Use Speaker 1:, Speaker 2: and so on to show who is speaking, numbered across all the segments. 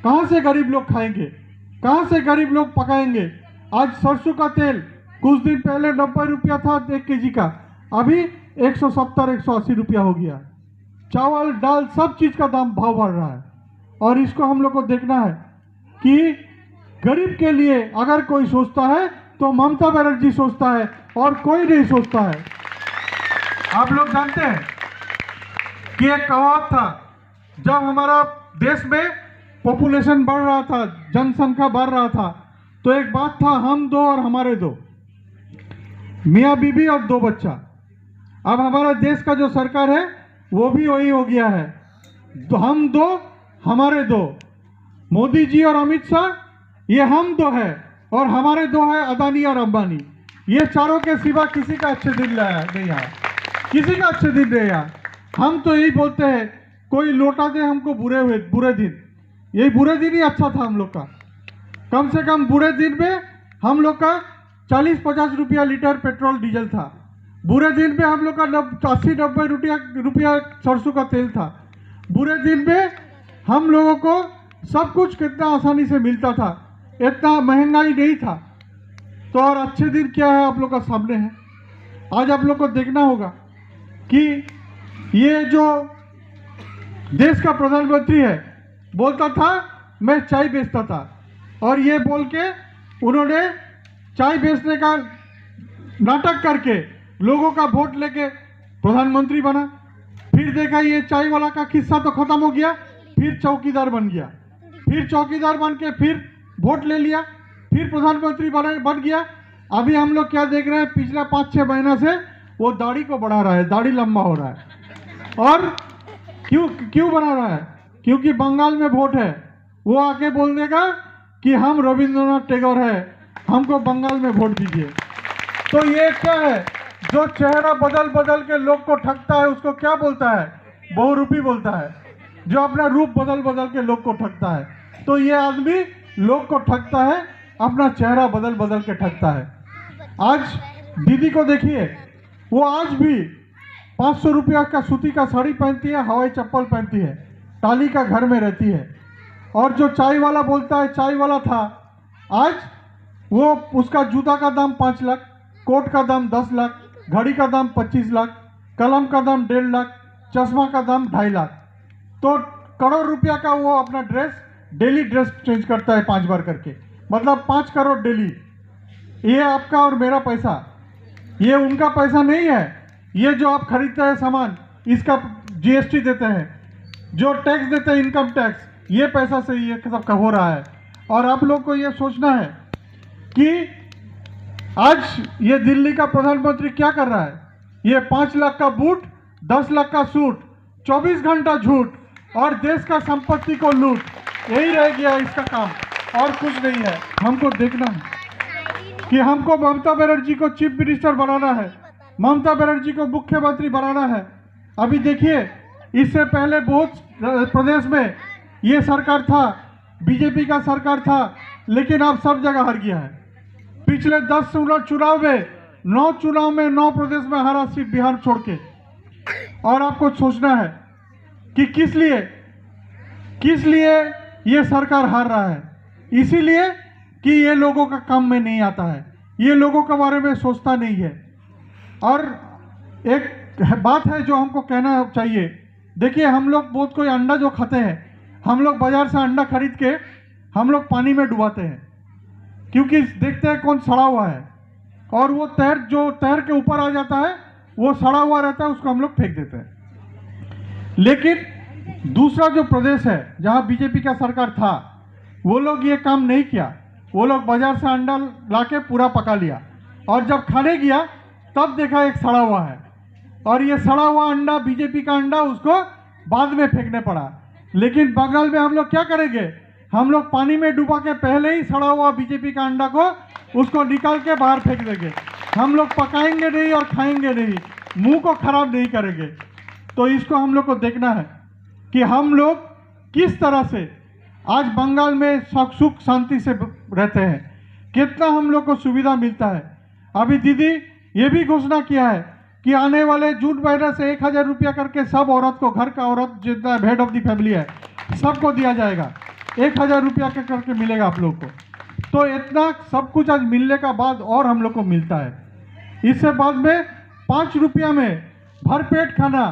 Speaker 1: कहाँ से गरीब लोग खाएंगे, कहाँ से गरीब लोग पकाएंगे। आज सरसों का तेल कुछ दिन पहले 90 रुपया था 1 केजी का, अभी 170-180 रुपया हो गया। चावल दाल सब चीज़ का दाम भाव बढ़ रहा है। और इसको हम लोग को देखना है कि गरीब के लिए अगर कोई सोचता है तो ममता बनर्जी सोचता है और कोई नहीं सोचता है। आप लोग जानते हैं कि एक कहावत था, जब हमारा देश में पॉपुलेशन बढ़ रहा था, जनसंख्या बढ़ रहा था, तो एक बात था, हम दो और हमारे दो, मियाँ बीबी और 2 बच्चा। अब हमारा देश का जो सरकार है वो भी वही हो गया है, तो हम 2 हमारे 2। मोदी जी और अमित शाह ये हम 2 है और हमारे 2 है अदानी और अंबानी। ये चारों के सिवा किसी का अच्छे दिन नहीं आया, किसी का अच्छे दिन नहीं आया। हम तो यही बोलते हैं, कोई लौटा दे हमको बुरे दिन। यही बुरे दिन ही अच्छा था हम लोग का। कम से कम बुरे दिन में हम लोग का 40-50 रुपया लीटर पेट्रोल डीजल था। बुरे दिन में हम लोग का 80-90 रुपया सरसों का तेल था। बुरे दिन में हम लोगों को सब कुछ कितना आसानी से मिलता था, इतना महंगाई नहीं था। तो और अच्छे दिन क्या है आप लोग का सामने है। आज आप लोग को देखना होगा कि ये जो देश का प्रधानमंत्री है बोलता था मैं चाय बेचता था, और ये बोल के उन्होंने चाय बेचने का नाटक करके लोगों का वोट लेके प्रधानमंत्री बना। फिर देखा ये चाय वाला का किस्सा तो खत्म हो गया, फिर चौकीदार बन गया, फिर चौकीदार बन के फिर वोट ले लिया, फिर प्रधानमंत्री बन गया। अभी हम लोग क्या देख रहे हैं, पिछला 5-6 महीना से वो दाढ़ी को बढ़ा रहा है, दाढ़ी लंबा हो रहा है। और क्यों बना रहा है? क्योंकि बंगाल में वोट है, वो आके बोल देगा कि हम रविंद्रनाथ टैगोर है, हमको बंगाल में वोट दीजिए। तो ये क्या है, जो चेहरा बदल के लोग को ठगता है उसको क्या बोलता है? बहुरूपी बोलता है, जो अपना रूप बदल के लोग को ठगता है। तो ये आदमी लोग को ठगता है, अपना चेहरा बदल के ठगता है। आज दीदी को देखिए, वो आज भी 500 रुपया का सूती का साड़ी पहनती है, हवाई चप्पल पहनती है, टाली का घर में रहती है। और जो चाय वाला बोलता है चाय वाला था, आज वो उसका जूता का दाम 5 लाख, कोट का दाम 10 लाख, घड़ी का दाम 25 लाख, कलम का दाम 1.5 लाख, चश्मा का दाम 2.5 लाख। तो करोड़ रुपया का वो अपना ड्रेस, डेली ड्रेस चेंज करता है 5 बार करके, मतलब 5 करोड़ डेली। ये आपका और मेरा पैसा, ये उनका पैसा नहीं है। ये जो आप खरीदते हैं सामान, इसका जीएसटी देते हैं, जो टैक्स देते हैं इनकम टैक्स, ये पैसा से ये सब का हो रहा है। और आप लोग को ये सोचना है कि आज ये दिल्ली का प्रधानमंत्री क्या कर रहा है। ये 5 लाख का बूट, 10 लाख का सूट, 24 घंटा झूठ और देश का संपत्ति को लूट, यही रह गया इसका काम, और कुछ नहीं है। हमको देखना है कि हमको ममता बनर्जी को चीफ मिनिस्टर बनाना है, ममता बनर्जी को मुख्यमंत्री बनाना है। अभी देखिए, इससे पहले बहुत प्रदेश में ये सरकार था, बीजेपी का सरकार था, लेकिन अब सब जगह हार गया है। पिछले 10 चुनाव में 9 चुनाव में 9 प्रदेश में हारा, सिर्फ बिहार छोड़ के। और आपको सोचना है कि किस लिए ये सरकार हार रहा है। इसीलिए कि ये लोगों का काम में नहीं आता है, ये लोगों के बारे में सोचता नहीं है। और एक बात है जो हमको कहना चाहिए, देखिए हम लोग बहुत कोई अंडा जो खाते हैं, हम लोग बाजार से अंडा खरीद के हम लोग पानी में डुबाते हैं, क्योंकि देखते हैं कौन सड़ा हुआ है, और वो तैर के ऊपर आ जाता है, वो सड़ा हुआ रहता है, उसको हम लोग फेंक देते हैं। लेकिन दूसरा जो प्रदेश है जहां बीजेपी का सरकार था, वो लोग ये काम नहीं किया। वो लोग बाजार से अंडा लाके पूरा पका लिया, और जब खाने गया तब देखा एक सड़ा हुआ है, और ये सड़ा हुआ अंडा, बीजेपी का अंडा, उसको बाद में फेंकने पड़ा। लेकिन बंगाल में हम लोग क्या करेंगे, हम लोग पानी में डुबा के पहले ही सड़ा हुआ बीजेपी का अंडा को उसको निकाल के बाहर फेंक देंगे। हम लोग पकाएंगे नहीं और खाएंगे नहीं, मुंह को खराब नहीं करेंगे। तो इसको हम लोग को देखना है कि हम लोग किस तरह से आज बंगाल में सुख शांति से रहते हैं, कितना हम लोग को सुविधा मिलता है। अभी दीदी ये भी घोषणा किया है कि आने वाले जून महीने से 1000 रुपया करके सब औरत को, घर का औरत जितना हेड ऑफ द फैमिली है, सबको दिया जाएगा। 1000 रुपया के करके मिलेगा आप लोग को। तो इतना सब कुछ आज मिलने का बाद और हम लोग को मिलता है। इससे बाद में 5 रुपया में भरपेट खाना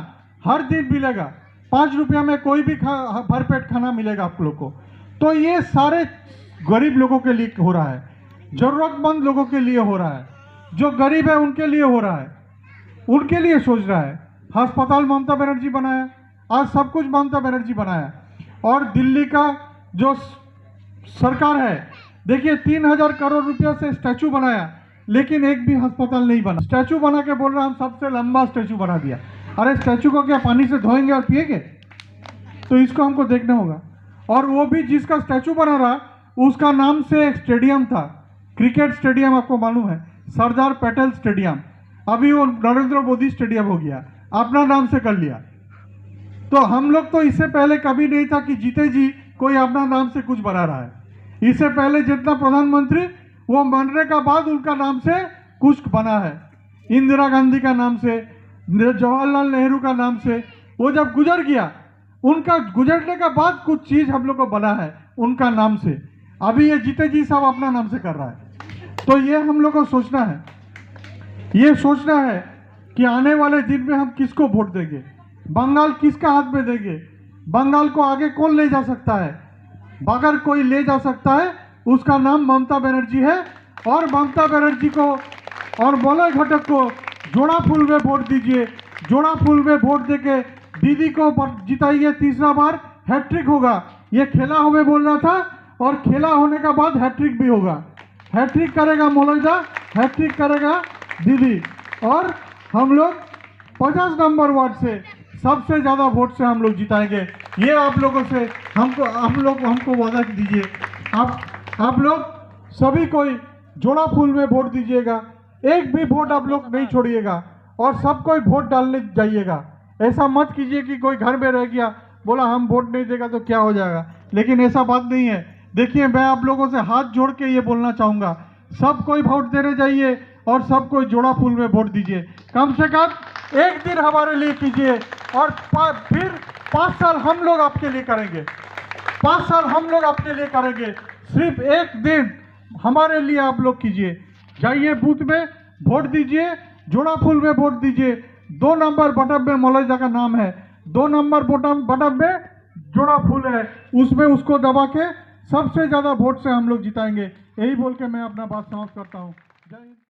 Speaker 1: हर दिन मिलेगा। 5 रुपया में कोई भी भरपेट खाना मिलेगा आप लोग को। तो ये सारे गरीब लोगों के लिए हो रहा है, जरूरतमंद लोगों के लिए हो रहा है, जो गरीब है उनके लिए हो रहा है, उनके लिए सोच रहा है। अस्पताल ममता बनर्जी बनाया, आज सब कुछ ममता बनर्जी बनाया। और दिल्ली का जो सरकार है, देखिए 3000 करोड़ रुपया से स्टैचू बनाया, लेकिन एक भी अस्पताल नहीं बना। स्टैचू बना के बोल रहा हम सबसे लंबा स्टैचू बना दिया। अरे स्टैचू को क्या पानी से धोएंगे और पिएंगे? तो इसको हमको देखना होगा। और वो भी जिसका स्टैचू बना रहा उसका नाम से एक स्टेडियम था, क्रिकेट स्टेडियम, आपको मालूम है, सरदार पटेल स्टेडियम। अभी वो नरेंद्र मोदी स्टेडियम हो गया, अपना नाम से कर लिया। तो हम लोग तो इससे पहले कभी नहीं था कि जीते जी कोई अपना नाम से कुछ बना रहा है। इससे पहले जितना प्रधानमंत्री वो बनने का बाद उनका नाम से कुछ बना है। इंदिरा गांधी का नाम से, जवाहरलाल नेहरू का नाम से, वो जब गुजर गया, उनका गुजरने का बाद कुछ चीज हम लोग को बना है उनका नाम से। अभी ये जीते जी सब अपना नाम से कर रहा है। तो ये हम लोग को सोचना है, ये सोचना है कि आने वाले दिन में हम किसको वोट देंगे, बंगाल किसका हाथ में देंगे, बंगाल को आगे कौन ले जा सकता है। अगर कोई ले जा सकता है उसका नाम ममता बनर्जी है। और ममता बनर्जी को और मलय घटक को जोड़ा फूल में वोट दीजिए। जोड़ा फूल में वोट देके दीदी को जिताइए, तीसरा बार हैट्रिक होगा। ये खेला हुए बोल रहा था और खेला होने का बाद हैट्रिक भी होगा। हैट्रिक करेगा मौलैदा, हैट्रिक करेगा दीदी। और हम लोग 50 नंबर वार्ड से सबसे ज़्यादा वोट से हम लोग जिताएंगे। ये आप लोगों से हमको वादा दीजिए। आप लोग सभी कोई जोड़ा फूल में वोट दीजिएगा, एक भी वोट आप लोग नहीं छोड़िएगा और सब कोई वोट डालने जाइएगा। ऐसा मत कीजिए कि कोई घर में रह गया, बोला हम वोट नहीं देगा तो क्या हो जाएगा, लेकिन ऐसा बात नहीं है। देखिए मैं आप लोगों से हाथ जोड़ के ये बोलना चाहूँगा, सब कोई वोट देने जाइए और सब कोई जोड़ा फूल में वोट दीजिए। कम से कम एक दिन हमारे लिए कीजिए और फिर 5 साल हम लोग आपके लिए करेंगे। 5 साल हम लोग आपके लिए करेंगे। सिर्फ एक दिन हमारे लिए आप लोग कीजिए। जाइए बूथ में वोट दीजिए, जोड़ा फूल में वोट दीजिए। 2 नंबर बटन में मौलैदा का नाम है, 2 नंबर बटन में जोड़ा फूल है, उसमें उसको दबा के सबसे ज़्यादा वोट से हम लोग जिताएंगे। यही बोल के मैं अपना बात समाप्त करता हूँ। जय हिंद।